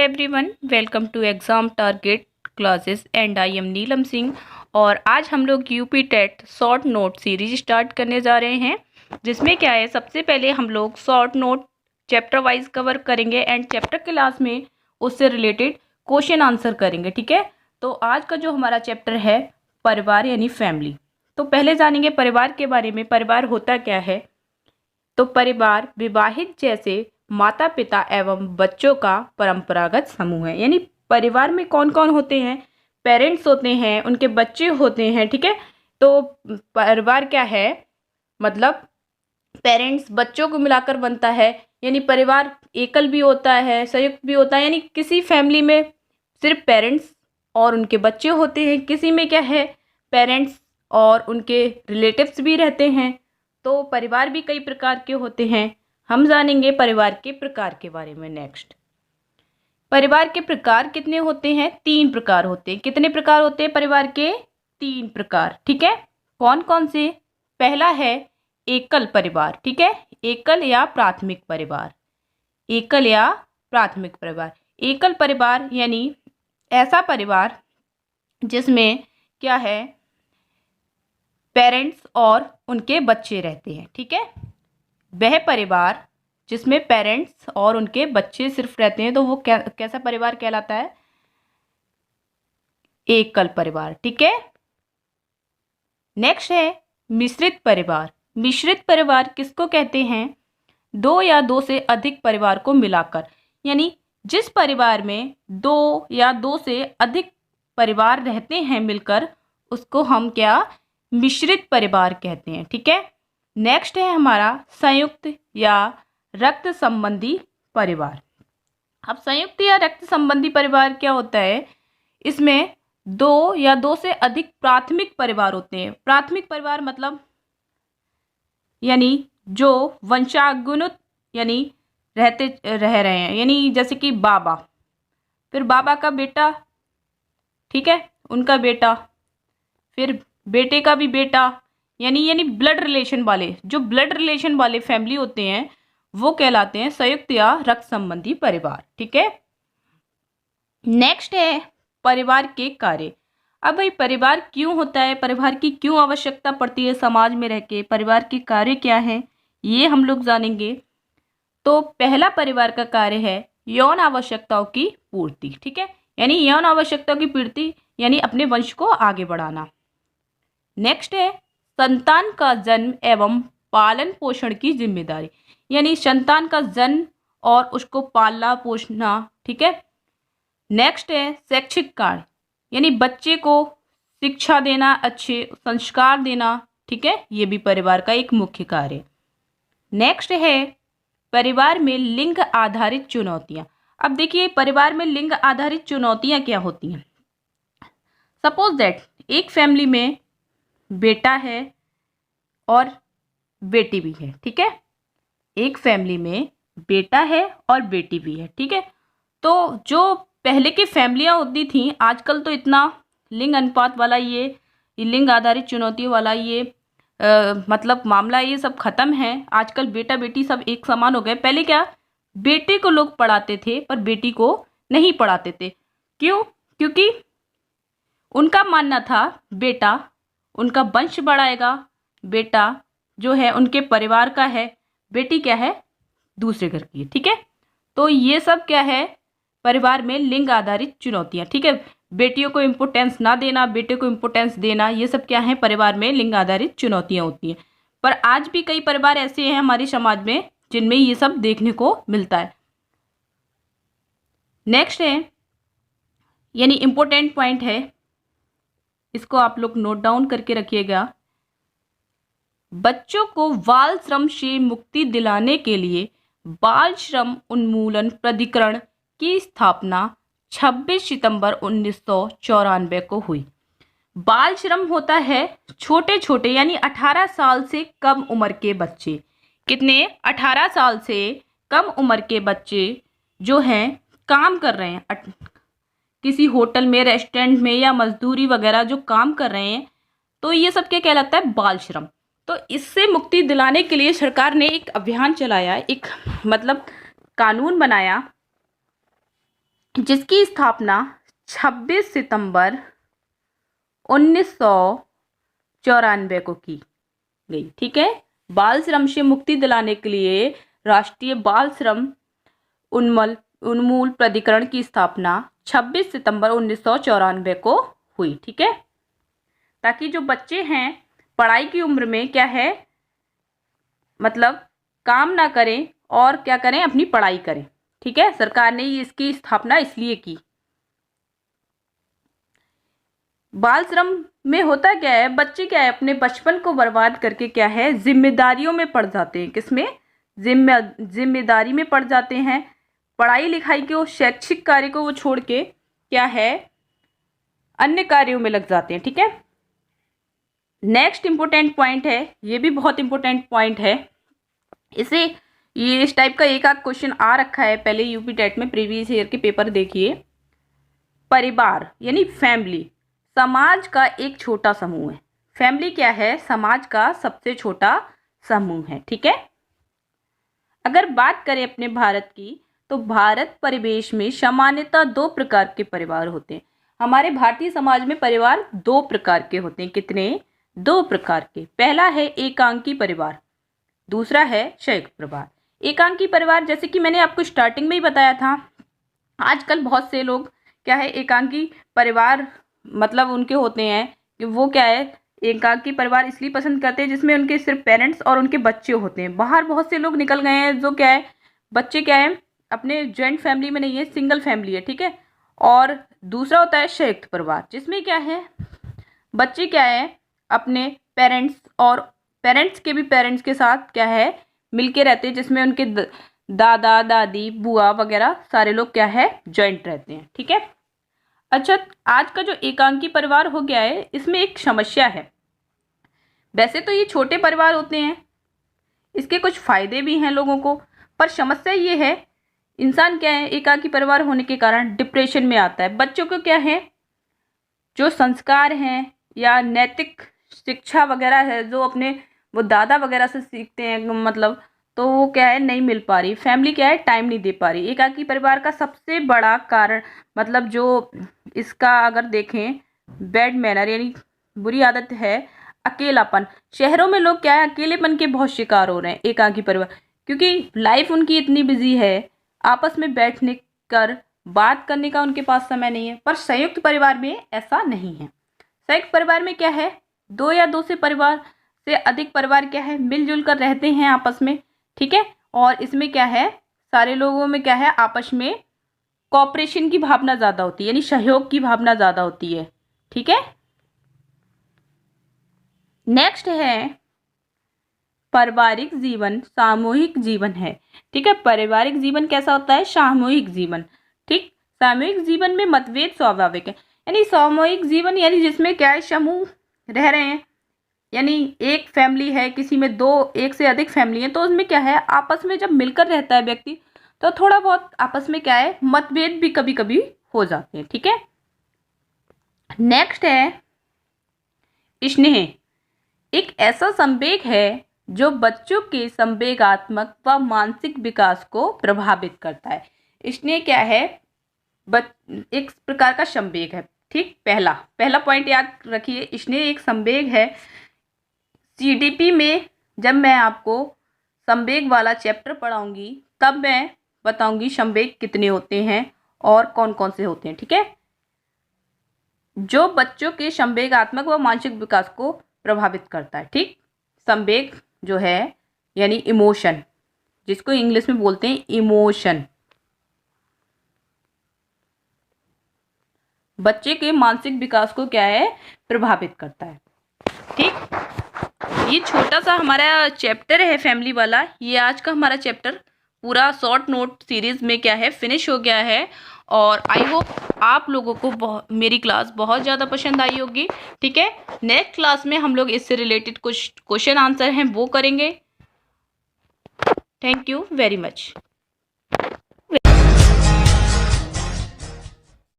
Everyone, welcome to exam target classes and I am Neelam Singh. और आज हम लोग UP TET short note series start करने जा रहे हैं, जिसमें क्या है, सबसे पहले हम लोग short note chapter wise cover करेंगे एंड चैप्टर क्लास में उससे रिलेटेड क्वेश्चन आंसर करेंगे। ठीक है, तो आज का जो हमारा चैप्टर है परिवार यानी फैमिली। तो पहले जानेंगे परिवार के बारे में। परिवार होता क्या है? तो परिवार विवाहित जैसे माता पिता एवं बच्चों का परंपरागत समूह है। यानी परिवार में कौन कौन होते हैं? पेरेंट्स होते हैं, उनके बच्चे होते हैं। ठीक है, तो परिवार क्या है, मतलब पेरेंट्स बच्चों को मिलाकर बनता है। यानी परिवार एकल भी होता है, संयुक्त भी होता है। यानी किसी फैमिली में सिर्फ पेरेंट्स और उनके बच्चे होते हैं, किसी में क्या है, पेरेंट्स और उनके रिलेटिव्स भी रहते हैं। तो परिवार भी कई प्रकार के होते हैं। हम जानेंगे परिवार के प्रकार के बारे में नेक्स्ट। परिवार के प्रकार कितने होते हैं? 3 प्रकार होते हैं। कितने प्रकार होते हैं परिवार के? 3 प्रकार। ठीक है, कौन कौन से? पहला है एकल परिवार। ठीक है, एकल या प्राथमिक परिवार। एकल या प्राथमिक परिवार। एकल परिवार यानी ऐसा परिवार जिसमें क्या है, पेरेंट्स और उनके बच्चे रहते हैं। ठीक है, वह परिवार जिसमें पेरेंट्स और उनके बच्चे सिर्फ रहते हैं, तो वो कैसा परिवार कहलाता है? एकल परिवार। ठीक है, नेक्स्ट है मिश्रित परिवार। मिश्रित परिवार किसको कहते हैं? 2 या 2 से अधिक परिवार को मिलाकर। यानी जिस परिवार में 2 या 2 से अधिक परिवार रहते हैं मिलकर, उसको हम क्या, मिश्रित परिवार कहते हैं। ठीक है, नेक्स्ट है हमारा संयुक्त या रक्त संबंधी परिवार। अब संयुक्त या रक्त संबंधी परिवार क्या होता है? इसमें 2 या 2 से अधिक प्राथमिक परिवार होते हैं। प्राथमिक परिवार मतलब यानी जो वंशानुगत यानी रह रहे हैं। यानी जैसे कि बाबा, फिर बाबा का बेटा, ठीक है, उनका बेटा, फिर बेटे का भी बेटा। यानी ब्लड रिलेशन वाले, जो ब्लड रिलेशन वाले फैमिली होते हैं, वो कहलाते हैं संयुक्त या रक्त संबंधी परिवार। ठीक है, नेक्स्ट है परिवार के कार्य। अब भाई परिवार क्यों होता है, परिवार की क्यों आवश्यकता पड़ती है समाज में रह के, परिवार के कार्य क्या है, ये हम लोग जानेंगे। तो पहला परिवार का कार्य है यौन आवश्यकताओं की पूर्ति। ठीक है, यानी यौन आवश्यकताओं की पूर्ति यानी अपने वंश को आगे बढ़ाना। नेक्स्ट है संतान का जन्म एवं पालन पोषण की जिम्मेदारी। यानी संतान का जन्म और उसको पालना पोषना। ठीक है, नेक्स्ट है शैक्षिक कार्य, यानी बच्चे को शिक्षा देना, अच्छे संस्कार देना। ठीक है, ये भी परिवार का एक मुख्य कार्य है। नेक्स्ट है परिवार में लिंग आधारित चुनौतियां। अब देखिए परिवार में लिंग आधारित चुनौतियां क्या होती हैं। सपोज दैट एक फैमिली में बेटा है और बेटी भी है। ठीक है, एक फैमिली में बेटा है और बेटी भी है। ठीक है, तो जो पहले की फैमिलियां होती थी, आजकल तो इतना लिंग अनुपात वाला ये लिंग आधारित चुनौतियों वाला ये मतलब मामला ये सब खत्म है। आजकल बेटा बेटी सब एक समान हो गए। पहले क्या, बेटे को लोग पढ़ाते थे पर बेटी को नहीं पढ़ाते थे। क्यों? क्योंकि उनका मानना था बेटा उनका वंश बढ़ाएगा, बेटा जो है उनके परिवार का है, बेटी क्या है, दूसरे घर की है। ठीक है, तो ये सब क्या है, परिवार में लिंग आधारित चुनौतियां। ठीक है, बेटियों को इम्पोर्टेंस ना देना, बेटे को इम्पोर्टेंस देना, ये सब क्या है, परिवार में लिंग आधारित चुनौतियां होती हैं। पर आज भी कई परिवार ऐसे हैं हमारे समाज में जिनमें ये सब देखने को मिलता है। नेक्स्ट है, यानी इम्पोर्टेंट पॉइंट है, इसको आप लोग नोट डाउन करके रखिएगा। बच्चों को बाल श्रम से मुक्ति दिलाने के लिए बाल श्रम उन्मूलन प्राधिकरण की स्थापना 26 सितंबर 1994 को हुई। बाल श्रम होता है छोटे छोटे यानी 18 साल से कम उम्र के बच्चे। कितने? 18 साल से कम उम्र के बच्चे जो हैं काम कर रहे हैं किसी होटल में, रेस्टोरेंट में या मजदूरी वगैरह जो काम कर रहे हैं, तो ये सब क्या कहलाता है, बाल श्रम। तो इससे मुक्ति दिलाने के लिए सरकार ने एक अभियान चलाया, एक मतलब कानून बनाया जिसकी स्थापना 26 सितंबर 1994 को की गई। ठीक है, बाल श्रम से मुक्ति दिलाने के लिए राष्ट्रीय बाल श्रम उन्मूलन प्राधिकरण की स्थापना 26 सितंबर 1994 को हुई। ठीक है, ताकि जो बच्चे हैं पढ़ाई की उम्र में क्या है, मतलब काम ना करें और क्या करें, अपनी पढ़ाई करें। ठीक है, सरकार ने इसकी स्थापना इसलिए की। बाल श्रम में होता क्या है, बच्चे क्या है अपने बचपन को बर्बाद करके क्या है जिम्मेदारियों में पड़ जाते हैं। किसमें? जिम्मेदारी में पड़ जाते हैं। पढ़ाई लिखाई को, शैक्षिक कार्य को वो छोड़ के क्या है अन्य कार्यों में लग जाते हैं। ठीक है, नेक्स्ट इंपॉर्टेंट पॉइंट है, ये भी बहुत इंपॉर्टेंट पॉइंट है। ये इस टाइप का एक आध क्वेश्चन आ रखा है पहले यूपी टेट में, प्रीवियस ईयर के पेपर देखिए। परिवार यानी फैमिली समाज का एक छोटा समूह है। फैमिली क्या है? समाज का सबसे छोटा समूह है। ठीक है, अगर बात करें अपने भारत की, तो भारत परिवेश में सामान्यतः 2 प्रकार के परिवार होते हैं। हमारे भारतीय समाज में परिवार 2 प्रकार के होते हैं। कितने? 2 प्रकार के। पहला है एकांकी परिवार, दूसरा है संयुक्त परिवार। एकांकी परिवार जैसे कि मैंने आपको स्टार्टिंग में ही बताया था, आजकल बहुत से लोग क्या है एकांकी परिवार मतलब उनके होते हैं कि वो क्या है एकांकी परिवार इसलिए पसंद करते हैं जिसमें उनके सिर्फ पेरेंट्स और उनके बच्चे होते हैं। बाहर बहुत से लोग निकल गए हैं जो क्या है बच्चे क्या है अपने जॉइंट फैमिली में नहीं है, सिंगल फैमिली है। ठीक है, और दूसरा होता है संयुक्त परिवार, जिसमें क्या है बच्चे क्या है अपने पेरेंट्स और पेरेंट्स के भी पेरेंट्स के साथ क्या है मिलके रहते हैं, जिसमें उनके दादा दादी बुआ वगैरह सारे लोग क्या है जॉइंट रहते हैं। ठीक है, अच्छा आज का जो एकांकी परिवार हो गया है इसमें एक समस्या है। वैसे तो ये छोटे परिवार होते हैं, इसके कुछ फायदे भी हैं लोगों को, पर समस्या ये है इंसान क्या है एकांकी परिवार होने के कारण डिप्रेशन में आता है। बच्चों को क्या है जो संस्कार हैं या नैतिक शिक्षा वगैरह है जो अपने वो दादा वगैरह से सीखते हैं, मतलब तो वो क्या है नहीं मिल पा रही। फैमिली क्या है टाइम नहीं दे पा रही। एकाकी परिवार का सबसे बड़ा कारण मतलब जो इसका अगर देखें बैड मैनर यानी बुरी आदत है अकेलापन। शहरों में लोग क्या है अकेलेपन के बहुत शिकार हो रहे हैं एकाकी परिवार, क्योंकि लाइफ उनकी इतनी बिजी है, आपस में बैठने कर बात करने का उनके पास समय नहीं है। पर संयुक्त परिवार में ऐसा नहीं है। संयुक्त परिवार में क्या है 2 या 2 से परिवार से अधिक परिवार क्या है मिलजुल कर रहते हैं आपस में। ठीक है, और इसमें क्या है सारे लोगों में क्या है आपस में कोऑपरेशन की भावना ज़्यादा होती है, यानी सहयोग की भावना ज़्यादा होती है। ठीक है, नेक्स्ट है पारिवारिक जीवन सामूहिक जीवन है। ठीक है, पारिवारिक जीवन कैसा होता है? सामूहिक जीवन। ठीक, सामूहिक जीवन में मतभेद स्वाभाविक है, यानी सामूहिक जीवन यानी जिसमें क्या है समूह रह रहे हैं, यानी एक फैमिली है किसी में 2 एक से अधिक फैमिली है, तो उसमें क्या है आपस में जब मिलकर रहता है व्यक्ति तो थोड़ा बहुत आपस में क्या है मतभेद भी कभी कभी हो जाते हैं। ठीक है, नेक्स्ट है स्नेह। एक ऐसा संवेग है जो बच्चों के संवेगात्मक व मानसिक विकास को प्रभावित करता है। स्नेह क्या है? एक प्रकार का संवेग है। ठीक, पहला पॉइंट याद रखिए, स्नेह एक संवेग है। सीडीपी में जब मैं आपको संवेग वाला चैप्टर पढ़ाऊंगी तब मैं बताऊंगी संवेग कितने होते हैं और कौन कौन से होते हैं। ठीक है, जो बच्चों के संवेगात्मक व मानसिक विकास को प्रभावित करता है। ठीक, संवेग जो है यानी इमोशन, जिसको इंग्लिश में बोलते हैं इमोशन, बच्चे के मानसिक विकास को क्या है प्रभावित करता है। ठीक, ये छोटा सा हमारा चैप्टर है फैमिली वाला। ये आज का हमारा चैप्टर पूरा शॉर्ट नोट सीरीज में क्या है फिनिश हो गया है, और आई होप आप लोगों को मेरी क्लास बहुत ज़्यादा पसंद आई होगी। ठीक है, नेक्स्ट क्लास में हम लोग इससे रिलेटेड कुछ क्वेश्चन आंसर हैं वो करेंगे। Thank you very much.